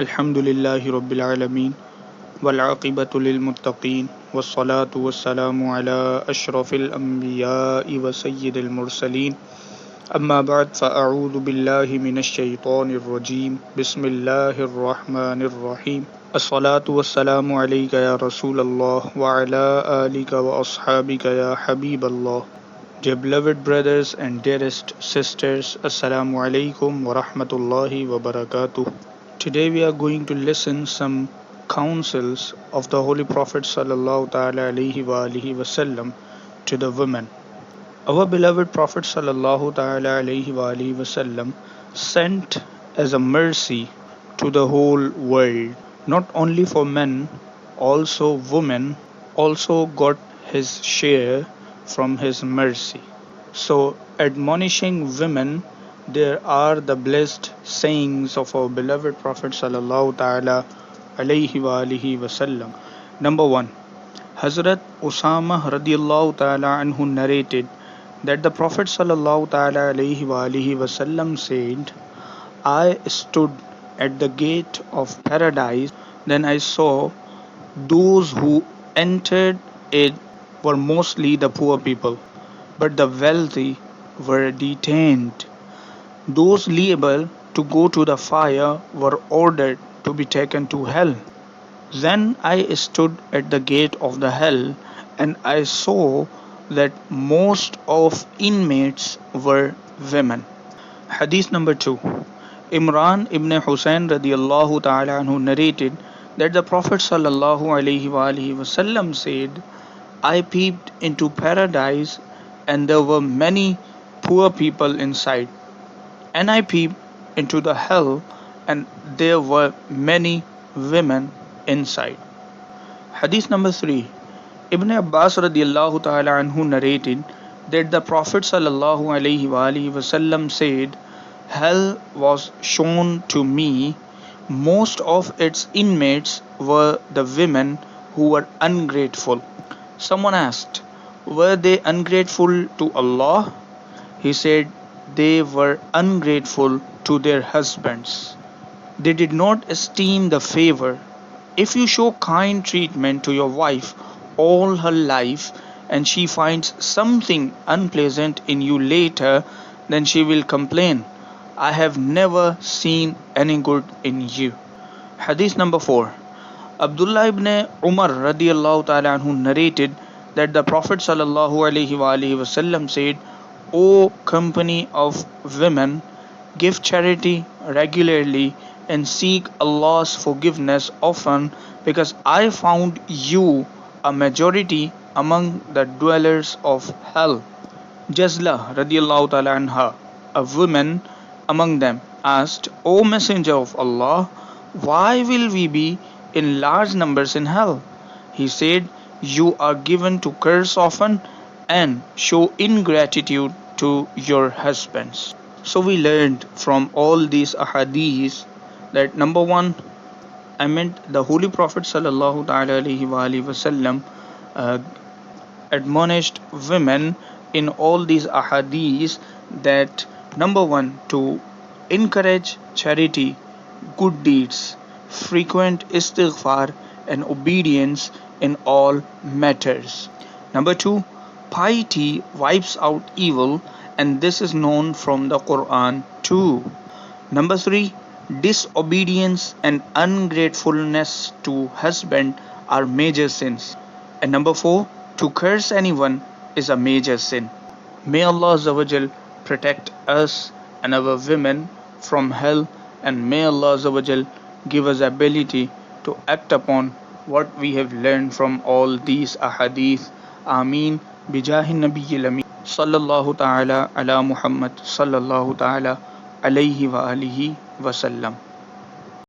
Alhamdulillahi Rabbil Alameen Wal-aqibatu lil-muttaqeen Was-salatu was-salamu ala ashrafil anbiya'i wa sayyidil mursaleen Amma ba'd fa'a'udhu billahi minash shaytanir rajim Bismillahir rahmanir rahim As-salatu was-salamu alayka ya Rasulallah wa ala alika wa ashabika ya Habiballah. Dear beloved brothers and dearest sisters, Assalamu alaikum wa rahmatullahi wa barakatuh. Today we are going to listen some counsels of the Holy Prophet sallallahu ta'ala alaihi wasallam to the women. Our beloved Prophet sallallahu ta'ala alaihi wasallam sent as a mercy to the whole world. Not only for men, also women also got his share from his mercy. So admonishing women, there are the blessed sayings of our beloved Prophet sallallahu ta'ala alaihi wasallam. Number 1. Hazrat Usama radiallahu ta'ala anhu narrated that the Prophet sallallahu ta'ala alaihi wasallam said, I stood at the gate of paradise, then I saw those who entered it were mostly the poor people, but the wealthy were detained. Those liable to go to the fire were ordered to be taken to hell. Then I stood at the gate of the hell, and I saw that most of inmates were women. Hadith number 2. Imran ibn Hussain radiallahu ta'ala anhu narrated that the Prophet sallallahu alaihi wasallam said, I peeped into paradise and there were many poor people inside. And I peeped into the hell and there were many women inside. Hadith number 3. Ibn Abbas radiallahu ta'ala anhu narrated that the Prophet sallallahu alaihi wasallam said, Hell was shown to me. Most of its inmates were the women who were ungrateful. Someone asked, were they ungrateful to Allah? He said, they were ungrateful to their husbands. They did not esteem the favor. If you show kind treatment to your wife all her life and she finds something unpleasant in you later, then she will complain, I have never seen any good in you. Hadith number 4. Abdullah ibn Umar radiallahu ta'ala anhu narrated that the Prophet sallallahu alaihi wasallam said, O company of women, give charity regularly and seek Allah's forgiveness often, because I found you a majority among the dwellers of hell. Jazla radiallahu ta'ala anha, a woman among them, asked, O Messenger of Allah, why will we be in large numbers in hell? He said, you are given to curse often and show ingratitude to your husbands. So we learned from all these ahadith that number 1, the Holy Prophet sallallahu alaihi wasallam admonished women in all these ahadith that number 1, to encourage charity, good deeds, frequent istighfar and obedience in all matters. Number 2, piety wipes out evil, and this is known from the Quran too. Number 3, disobedience and ungratefulness to husband are major sins. And number 4, to curse anyone is a major sin. May Allah Azza wa Jal protect us and our women from hell, and may Allah Azza wa Jal give us ability to act upon what we have learned from all these ahadith. Ameen. Bijahi Nabiyyil Ameen. Sallallahu ta'ala ala Muhammad sallallahu ta'ala alayhi wa alihi wa sallam.